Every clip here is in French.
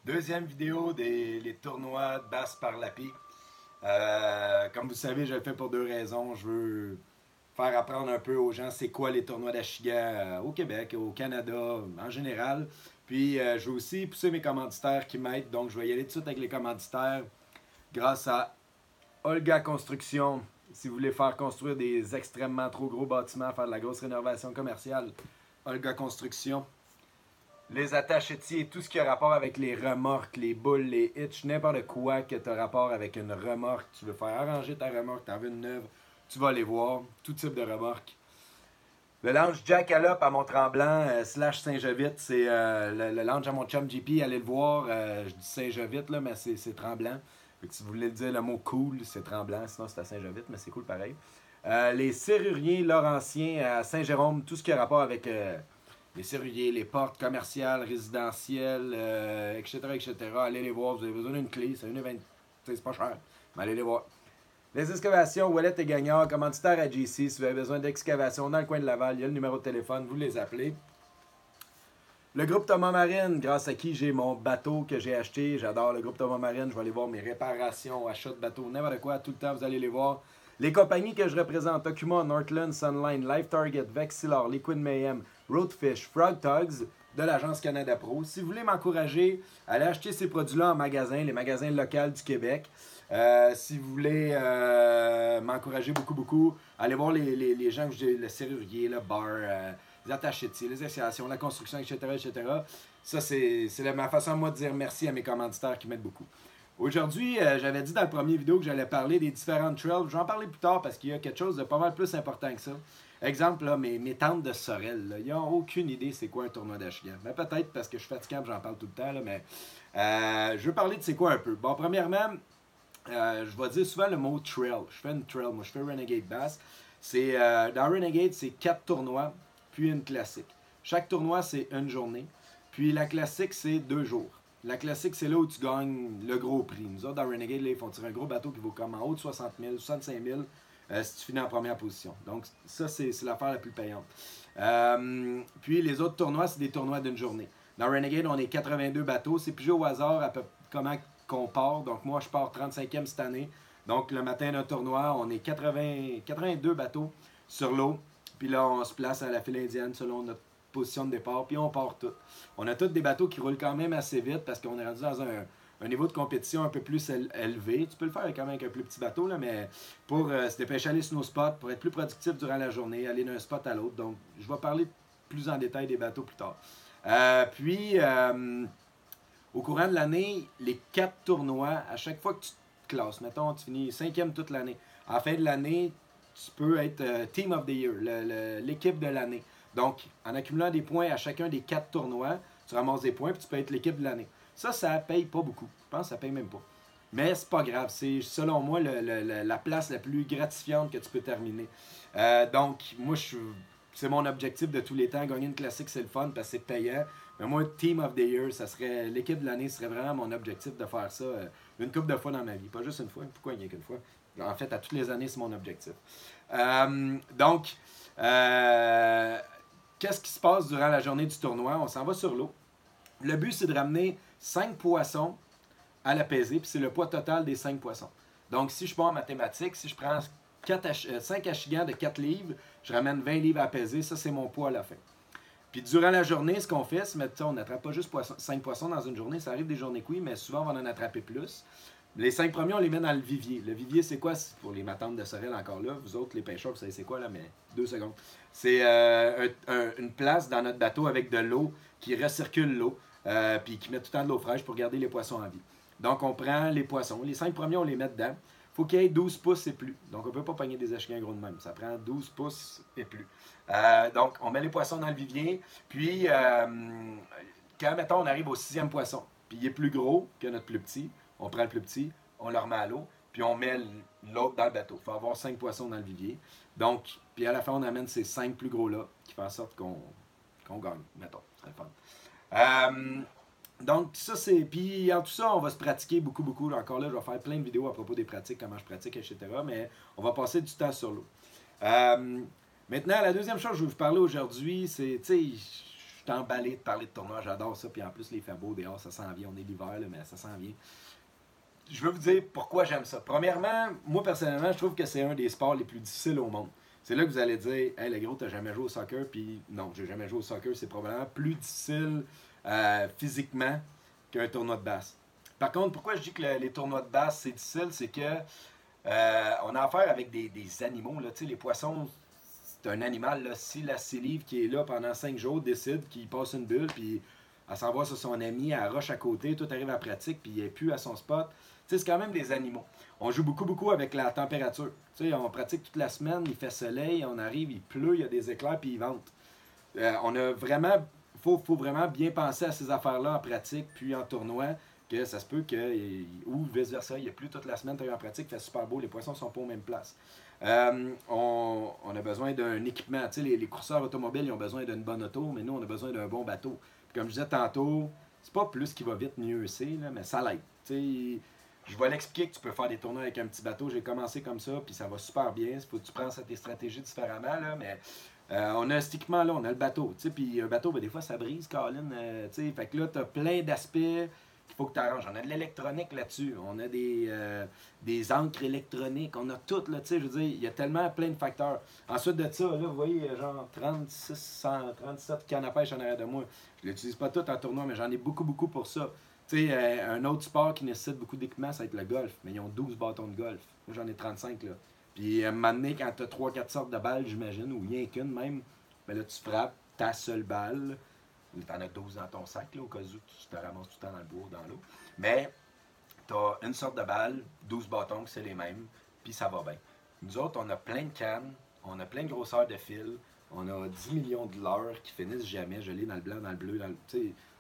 Deuxième vidéo des les tournois de basse par lapis. Comme vous savez, je le fais pour deux raisons. Je veux faire apprendre un peu aux gens c'est quoi les tournois d'Ashiga au Québec, au Canada en général. Puis je veux aussi pousser mes commanditaires qui m'aident. Donc je vais y aller tout de suite avec les commanditaires grâce à Olga Construction. Si vous voulez faire construire des extrêmement trop gros bâtiments, faire de la grosse rénovation commerciale, Olga Construction. Les attaches étiers, tout ce qui a rapport avec les remorques, les boules, les hitches, n'importe quoi que tu as rapport avec une remorque, tu veux faire arranger ta remorque, tu en veux une neuve, tu vas aller voir, tout type de remorque. Le lounge Jackalope à Mont-Tremblant, slash Saint-Jovite, c'est le lounge à mon chum JP, allez le voir, je dis Saint-Jovite, là, mais c'est Tremblant. Fait que si vous voulez dire le mot cool, c'est Tremblant, sinon c'est à Saint-Jovite, mais c'est cool pareil. Les serruriers laurentiens à Saint-Jérôme, tout ce qui a rapport avec les serruriers, les portes commerciales, résidentielles, etc., etc. Allez les voir, vous avez besoin d'une clé, c'est 1,20, c'est pas cher, mais allez les voir. Les excavations, Wallet et Gagnard, commanditaire à GC, si vous avez besoin d'excavation dans le coin de Laval, il y a le numéro de téléphone, vous les appelez. Le groupe Thomas Marine, grâce à qui j'ai mon bateau que j'ai acheté, j'adore le groupe Thomas Marine, je vais aller voir mes réparations, achats de bateaux, n'importe quoi, tout le temps vous allez les voir. Les compagnies que je représente, Okuma, Northland, Sunline, Life Target, Vexilor, Liquid Mayhem, Roadfish, Frog Tugs, de l'agence Canada Pro. Si vous voulez m'encourager, allez acheter ces produits-là en magasin, les magasins locaux du Québec. Si vous voulez m'encourager beaucoup, allez voir les gens, le serrurier, le bar, les attaches-étiers, les installations, la construction, etc. Ça, c'est ma façon, moi, de dire merci à mes commanditaires qui m'aident beaucoup. Aujourd'hui, j'avais dit dans le premier vidéo que j'allais parler des différentes trails. Je vais en parler plus tard parce qu'il y a quelque chose de pas mal plus important que ça. Exemple, là, mes tantes de Sorel, là, ils n'ont aucune idée c'est quoi un tournoi d'Ashigan. Ben, peut-être parce que je suis fatiguant j'en parle tout le temps, là, mais je veux parler de c'est quoi un peu. Bon, premièrement, je vais dire souvent le mot trail. Je fais une trail, moi je fais Renegade Bass. Dans Renegade, c'est 4 tournois, puis une classique. Chaque tournoi, c'est une journée. Puis la classique, c'est 2 jours. La classique, c'est là où tu gagnes le gros prix. Nous autres, dans Renegade, là, ils font tirer un gros bateau qui vaut comme en haut de 60 000, 65 000 si tu finis en première position. Donc, ça, c'est l'affaire la plus payante. Puis, les autres tournois, c'est des tournois d'une journée. Dans Renegade, on est 82 bateaux. C'est pigé au hasard à peu comment qu'on part. Donc, moi, je pars 35e cette année. Donc, le matin d'un tournoi, on est 82 bateaux sur l'eau. Puis là, on se place à la file indienne selon notre position de départ, puis on part tout. On a tous des bateaux qui roulent quand même assez vite parce qu'on est rendu dans un niveau de compétition un peu plus élevé. Tu peux le faire quand même avec un plus petit bateau, là, mais pour se dépêcher d'aller sur nos spots, pour être plus productif durant la journée, aller d'un spot à l'autre. Donc, je vais parler plus en détail des bateaux plus tard. Au courant de l'année, les 4 tournois, à chaque fois que tu te classes, mettons, tu finis 5e toute l'année, à la fin de l'année, tu peux être Team of the Year, l'équipe de l'année. Donc, en accumulant des points à chacun des 4 tournois, tu ramasses des points et tu peux être l'équipe de l'année. Ça paye pas beaucoup. Je pense que ça paye même pas. Mais c'est pas grave. C'est, selon moi, la place la plus gratifiante que tu peux terminer. Donc, moi, c'est mon objectif de tous les temps. Gagner une classique, c'est le fun parce que c'est payant. Mais moi, Team of the Year, ça serait l'équipe de l'année, serait vraiment mon objectif de faire ça une couple de fois dans ma vie. Pas juste une fois. Pourquoi il n'y a qu'une fois? En fait, à toutes les années, c'est mon objectif. Donc, qu'est-ce qui se passe durant la journée du tournoi? On s'en va sur l'eau. Le but, c'est de ramener 5 poissons à la pesée, puis c'est le poids total des 5 poissons. Donc, si je pars en mathématiques, si je prends 5 achigans de 4 livres, je ramène 20 livres à peser, ça, c'est mon poids à la fin. Puis durant la journée, ce qu'on fait, c'est on n'attrape pas juste 5 poissons dans une journée, ça arrive des journées que oui, mais souvent, on va en attraper plus. Les 5 premiers, on les met dans le vivier. Le vivier, c'est quoi? C'est pour les matantes de Sorel encore là. Vous autres, les pêcheurs, vous savez c'est quoi là, mais 2 secondes. C'est une place dans notre bateau avec de l'eau qui recircule l'eau, puis qui met tout le temps de l'eau fraîche pour garder les poissons en vie. Donc, on prend les poissons. Les 5 premiers, on les met dedans. Il faut qu'il y ait 12 pouces et plus. Donc, on ne peut pas pogner des achigans gros de même. Ça prend 12 pouces et plus. Donc, on met les poissons dans le vivier. Puis, quand, mettons, on arrive au 6e poisson, puis il est plus gros que notre plus petit, on prend le plus petit, on le remet à l'eau, puis on met l'autre dans le bateau. Il faut avoir 5 poissons dans le vivier. Donc, puis à la fin, on amène ces 5 plus gros-là, qui font en sorte qu'on gagne, mettons. C'est le fun. Donc, ça, c'est. Puis, en tout ça, on va se pratiquer beaucoup. Encore là, je vais faire plein de vidéos à propos des pratiques, comment je pratique, etc. Mais on va passer du temps sur l'eau. Maintenant, la deuxième chose que je vais vous parler aujourd'hui, c'est, tu sais, suis emballé de parler de tournoi, j'adore ça. Puis en plus, les fait beau dehors, ça s'en vient. On est l'hiver, là, mais ça s'en vient. Je veux vous dire pourquoi j'aime ça. Premièrement, moi personnellement, je trouve que c'est un des sports les plus difficiles au monde. C'est là que vous allez dire, hey, le gros, t'as jamais joué au soccer, puis non, j'ai jamais joué au soccer, c'est probablement plus difficile physiquement qu'un tournoi de basse. Par contre, pourquoi je dis que les tournois de basse, c'est difficile, c'est que on a affaire avec des animaux. Là. Les poissons, c'est un animal. Là. Si la salive qui est là pendant 5 jours décide qu'il passe une bulle, puis elle s'en va sur son ami, elle roche à côté, tout arrive à la pratique, puis il n'est plus à son spot. C'est quand même des animaux. On joue beaucoup, beaucoup avec la température. On pratique toute la semaine, il fait soleil, on arrive, il pleut, il y a des éclairs, puis il vente. On a vraiment, faut vraiment bien penser à ces affaires-là en pratique, puis en tournoi, que ça se peut que, ou vice-versa, il n'y a plus toute la semaine, tu es en pratique, il fait super beau, les poissons sont pas aux mêmes places. On a besoin d'un équipement. Les courseurs automobiles, ils ont besoin d'une bonne auto, mais nous, on a besoin d'un bon bateau. Puis comme je disais tantôt, c'est pas plus qui va vite, mieux c'est, là, mais ça l'aide. Je vais l'expliquer que tu peux faire des tournois avec un petit bateau. J'ai commencé comme ça, puis ça va super bien. Il faut que tu prennes tes stratégies différemment, là, mais on a cet équipement-là, on a le bateau. Puis un bateau, ben, des fois, ça brise, Colin. Fait que là, tu as plein d'aspects qu'il faut que tu arranges. On a de l'électronique là-dessus. On a des encres électroniques. On a tout, là, je veux dire, il y a tellement plein de facteurs. Ensuite de ça, là, vous voyez, genre 37 cannes à pêche en arrière de moi. Je ne l'utilise pas tout en tournoi, mais j'en ai beaucoup, beaucoup pour ça. Un autre sport qui nécessite beaucoup d'équipement, ça va être le golf. Mais ils ont 12 bâtons de golf. Moi, j'en ai 35, là. Puis, à un moment donné, quand tu as 3-4 sortes de balles, j'imagine, ou rien qu'une même, ben là, tu frappes ta seule balle. Tu en as 12 dans ton sac, là, au cas où tu te ramasses tout le temps dans le bois ou dans l'eau. Mais, tu as une sorte de balle, 12 bâtons, c'est les mêmes, puis ça va bien. Nous autres, on a plein de cannes, on a plein de grosseurs de fil, on a 10 millions de leurres qui finissent jamais, gelés dans le blanc, dans le bleu,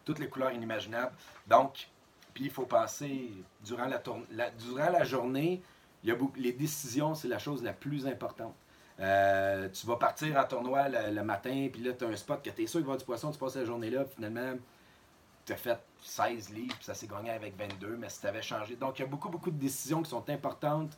toutes les couleurs inimaginables. Donc, puis il faut penser, durant la journée, les décisions, c'est la chose la plus importante. Tu vas partir en tournoi le matin, puis là, tu as un spot que tu es sûr qu'il va y avoir du poisson, tu passes la journée là, puis finalement, tu as fait 16 livres, puis ça s'est gagné avec 22, mais si tu avais changé. Donc, il y a beaucoup, beaucoup de décisions qui sont importantes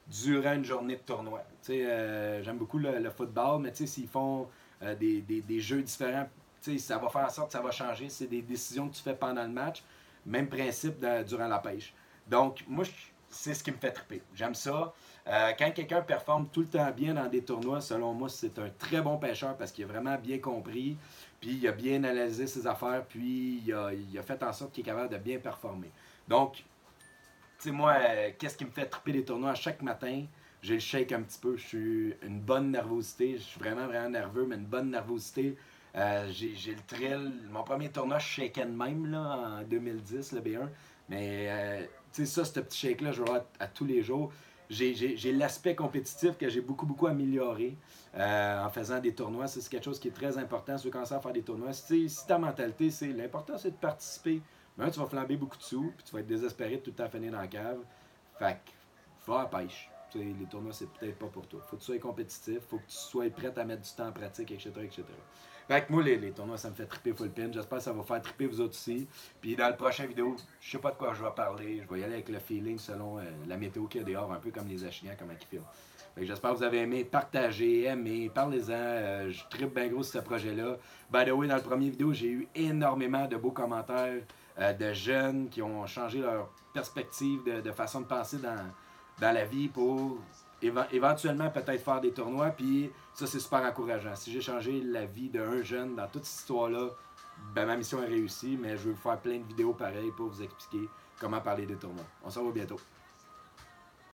durant une journée de tournoi. J'aime beaucoup le football, mais s'ils font des jeux différents, ça va faire en sorte que ça va changer. C'est des décisions que tu fais pendant le match. Même principe durant la pêche. Donc, moi, c'est ce qui me fait triper. J'aime ça. Quand quelqu'un performe tout le temps bien dans des tournois, selon moi, c'est un très bon pêcheur parce qu'il a vraiment bien compris, puis il a bien analysé ses affaires, puis il a fait en sorte qu'il est capable de bien performer. Donc, tu sais, moi, qu'est-ce qui me fait triper les tournois à chaque matin? J'ai le shake un petit peu. Je suis une bonne nervosité. Je suis vraiment, vraiment nerveux, mais une bonne nervosité. J'ai le thrill. Mon premier tournoi, je shakeais de même là, en 2010, le B1. Mais tu sais, ça, ce petit shake-là, je vais avoir à tous les jours. J'ai l'aspect compétitif que j'ai beaucoup, beaucoup amélioré en faisant des tournois. C'est quelque chose qui est très important. Si tu veux commencer à faire des tournois, si ta mentalité, c'est l'important, c'est de participer. Mais tu vas flamber beaucoup de sous, puis tu vas être désespéré de tout le temps finir dans la cave. Fait que, va à la pêche. T'sais, les tournois, c'est peut-être pas pour toi. Faut que tu sois compétitif, faut que tu sois prêt à mettre du temps en pratique, etc. etc. Fait que moi, les tournois, ça me fait triper full pin. J'espère que ça va faire triper vous autres aussi. Puis dans le prochain vidéo, je sais pas de quoi je vais parler. Je vais y aller avec le feeling selon la météo qu'il y a dehors, un peu comme les Achigans, comment ils filment. Fait que j'espère que vous avez aimé, partagez, aimez, parlez-en. Je tripe bien gros sur ce projet-là. By the way, dans le premier vidéo, j'ai eu énormément de beaux commentaires de jeunes qui ont changé leur perspective de façon de penser dans la vie pour éventuellement peut-être faire des tournois. Puis ça, c'est super encourageant. Si j'ai changé la vie d'un jeune dans toute cette histoire-là, ben, ma mission est réussie, mais je vais vous faire plein de vidéos pareilles pour vous expliquer comment parler des tournois. On se revoit bientôt.